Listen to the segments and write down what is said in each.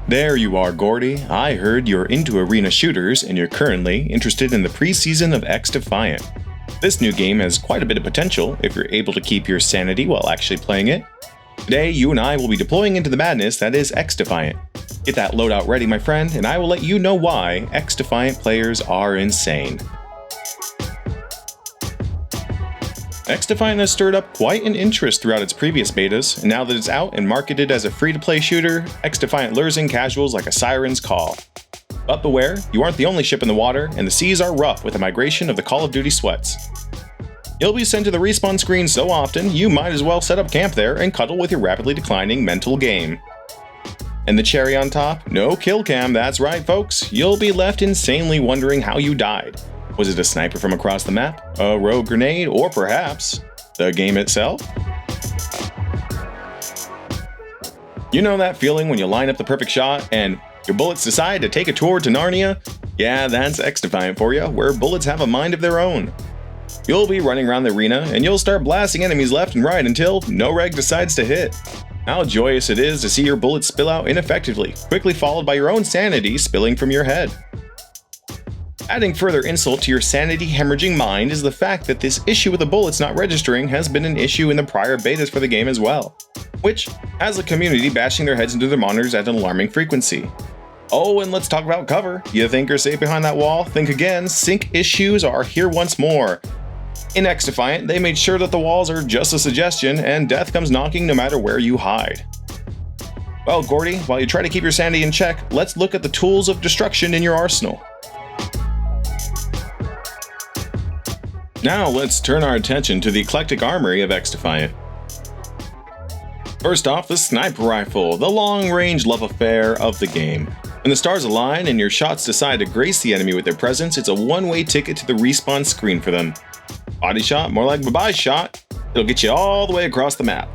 There you are, Gordy. I heard you're into arena shooters and you're currently interested in the preseason of XDefiant. This new game has quite a bit of potential if you're able to keep your sanity while actually playing it. Today, you and I will be deploying into the madness that is XDefiant. Get that loadout ready, my friend, and I will let you know why XDefiant players are insane. XDefiant has stirred up quite an interest throughout its previous betas, and now that it's out and marketed as a free-to-play shooter, XDefiant lures in casuals like a siren's call. But beware, you aren't the only ship in the water, and the seas are rough with the migration of the Call of Duty sweats. You'll be sent to the respawn screen so often, you might as well set up camp there and cuddle with your rapidly declining mental game. And the cherry on top? No kill cam, that's right folks, you'll be left insanely wondering how you died. Was it a sniper from across the map, a rogue grenade, or perhaps the game itself? You know that feeling when you line up the perfect shot and your bullets decide to take a tour to Narnia? Yeah, that's XDefiant for you, where bullets have a mind of their own. You'll be running around the arena and you'll start blasting enemies left and right until no reg decides to hit. How joyous it is to see your bullets spill out ineffectively, quickly followed by your own sanity spilling from your head. Adding further insult to your sanity hemorrhaging mind is the fact that this issue with the bullets not registering has been an issue in the prior betas for the game as well, which has the community bashing their heads into their monitors at an alarming frequency. Oh, and let's talk about cover. You think you're safe behind that wall? Think again, sync issues are here once more. In XDefiant, they made sure that the walls are just a suggestion and death comes knocking no matter where you hide. Well, Gordy, while you try to keep your sanity in check, let's look at the tools of destruction in your arsenal. Now let's turn our attention to the eclectic armory of XDefiant. First off, the sniper rifle, the long-range love affair of the game. When the stars align and your shots decide to grace the enemy with their presence, it's a one-way ticket to the respawn screen for them. Body shot, more like bye-bye shot, it'll get you all the way across the map.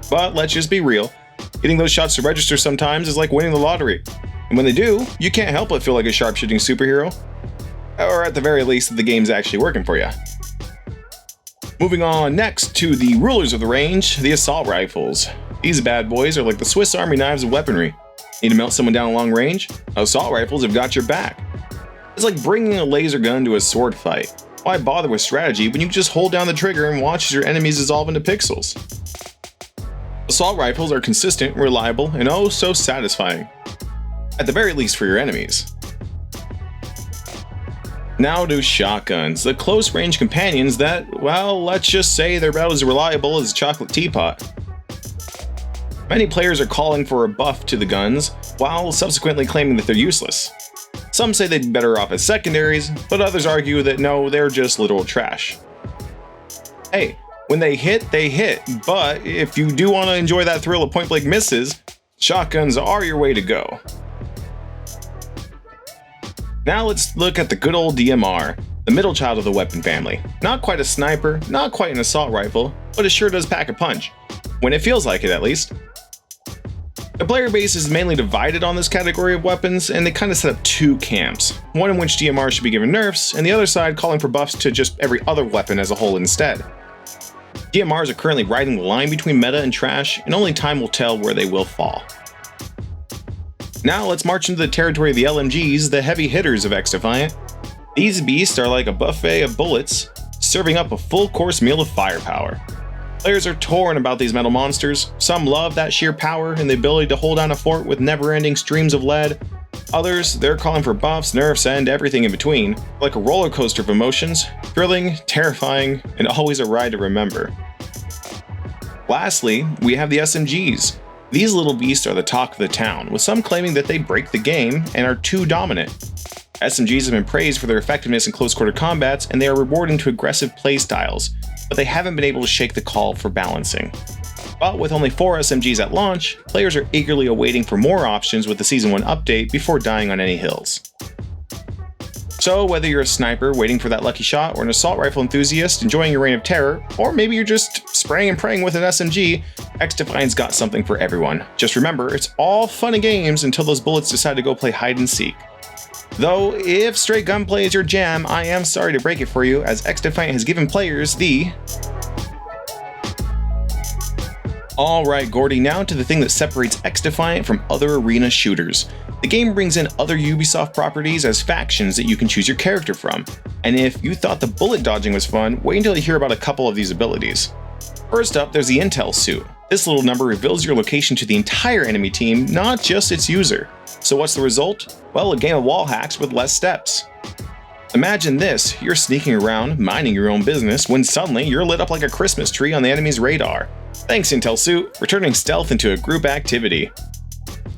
But let's just be real, getting those shots to register sometimes is like winning the lottery. And when they do, you can't help but feel like a sharpshooting superhero. Or at the very least, the game's actually working for you. Moving on next to the rulers of the range, the assault rifles. These bad boys are like the Swiss Army knives of weaponry. Need to melt someone down long range? Assault rifles have got your back. It's like bringing a laser gun to a sword fight. Why bother with strategy when you just hold down the trigger and watch as your enemies dissolve into pixels? Assault rifles are consistent, reliable, and oh so satisfying. At the very least for your enemies. Now to shotguns, the close-range companions that, well, let's just say they're about as reliable as a chocolate teapot. Many players are calling for a buff to the guns, while subsequently claiming that they're useless. Some say they'd be better off as secondaries, but others argue that no, they're just literal trash. Hey, when they hit, but if you do want to enjoy that thrill of point-blank misses, shotguns are your way to go. Now let's look at the good old DMR, the middle child of the weapon family. Not quite a sniper, not quite an assault rifle, but it sure does pack a punch. When it feels like it, at least. The player base is mainly divided on this category of weapons, and they kind of set up two camps. One in which DMR should be given nerfs, and the other side calling for buffs to just every other weapon as a whole instead. DMRs are currently riding the line between meta and trash, and only time will tell where they will fall. Now let's march into the territory of the LMGs, the heavy hitters of XDefiant. These beasts are like a buffet of bullets, serving up a full course meal of firepower. Players are torn about these metal monsters. Some love that sheer power and the ability to hold down a fort with never-ending streams of lead. Others, they're calling for buffs, nerfs, and everything in between, like a roller coaster of emotions, thrilling, terrifying, and always a ride to remember. Lastly, we have the SMGs. These little beasts are the talk of the town, with some claiming that they break the game and are too dominant. SMGs have been praised for their effectiveness in close-quarter combats, and they are rewarding to aggressive playstyles, but they haven't been able to shake the call for balancing. But with only 4 SMGs at launch, players are eagerly awaiting for more options with the Season 1 update before dying on any hills. So whether you're a sniper waiting for that lucky shot, or an assault rifle enthusiast enjoying your reign of terror, or maybe you're just spraying and praying with an SMG, XDefiant's got something for everyone. Just remember, it's all fun and games until those bullets decide to go play hide and seek. Though, if straight gunplay is your jam, I am sorry to break it for you, as XDefiant has given players the Alright Gordy, now to the thing that separates XDefiant from other arena shooters. The game brings in other Ubisoft properties as factions that you can choose your character from. And if you thought the bullet dodging was fun, wait until you hear about a couple of these abilities. First up, there's the Intel Suit. This little number reveals your location to the entire enemy team, not just its user. So what's the result? Well, a game of wall hacks with less steps. Imagine this, you're sneaking around, minding your own business, when suddenly you're lit up like a Christmas tree on the enemy's radar. Thanks Intel Suit, for turning stealth into a group activity.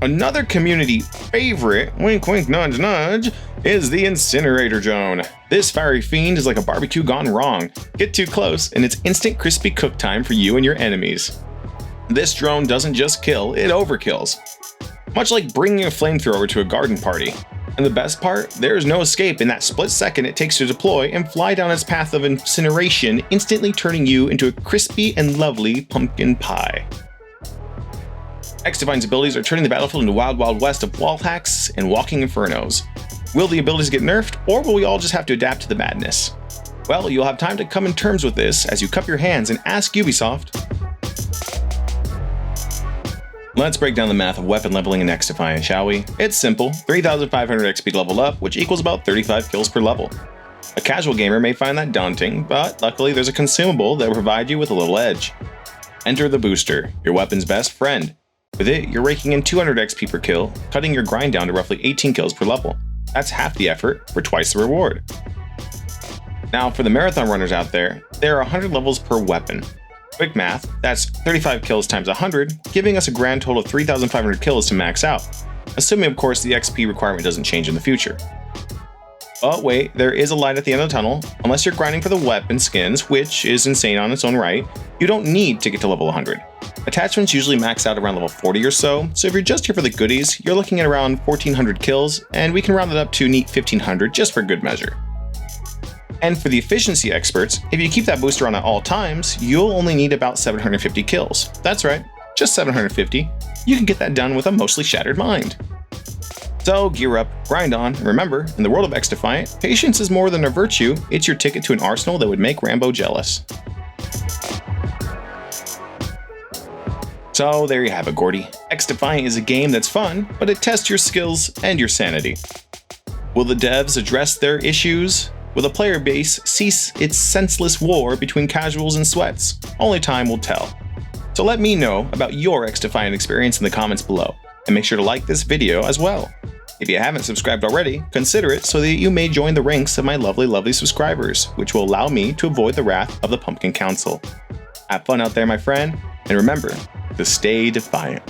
Another community favorite, wink wink nudge nudge, is the Incinerator Drone. This fiery fiend is like a barbecue gone wrong. Get too close and it's instant crispy cook time for you and your enemies. This drone doesn't just kill, it overkills. Much like bringing a flamethrower to a garden party. And the best part, there is no escape in that split second it takes to deploy and fly down its path of incineration, instantly turning you into a crispy and lovely pumpkin pie. XDefiant's abilities are turning the battlefield into wild wild west of wall hacks and walking infernos. Will the abilities get nerfed, or will we all just have to adapt to the madness? Well, you'll have time to come in terms with this as you cup your hands and ask Ubisoft. Let's break down the math of weapon leveling in XDefiant, shall we? It's simple, 3,500 XP to level up, which equals about 35 kills per level. A casual gamer may find that daunting, but luckily there's a consumable that will provide you with a little edge. Enter the booster, your weapon's best friend. With it, you're raking in 200 XP per kill, cutting your grind down to roughly 18 kills per level. That's half the effort for twice the reward. Now for the marathon runners out there, there are 100 levels per weapon. Quick math, that's 35 kills times 100, giving us a grand total of 3,500 kills to max out, assuming of course the XP requirement doesn't change in the future. But wait, there is a light at the end of the tunnel. Unless you're grinding for the weapon skins, which is insane on its own right, you don't need to get to level 100. Attachments usually max out around level 40 or so if you're just here for the goodies, you're looking at around 1,400 kills, and we can round it up to a neat 1,500 just for good measure. And for the efficiency experts, if you keep that booster on at all times, you'll only need about 750 kills. That's right, just 750. You can get that done with a mostly shattered mind. So gear up, grind on, and remember, in the world of XDefiant, patience is more than a virtue, it's your ticket to an arsenal that would make Rambo jealous. So there you have it, Gordy. XDefiant is a game that's fun, but it tests your skills and your sanity. Will the devs address their issues? Will the player base cease its senseless war between casuals and sweats? Only time will tell. So let me know about your XDefiant experience in the comments below, and make sure to like this video as well. If you haven't subscribed already, consider it so that you may join the ranks of my lovely subscribers, which will allow me to avoid the wrath of the Pumpkin Council. Have fun out there, my friend, and remember to stay defiant.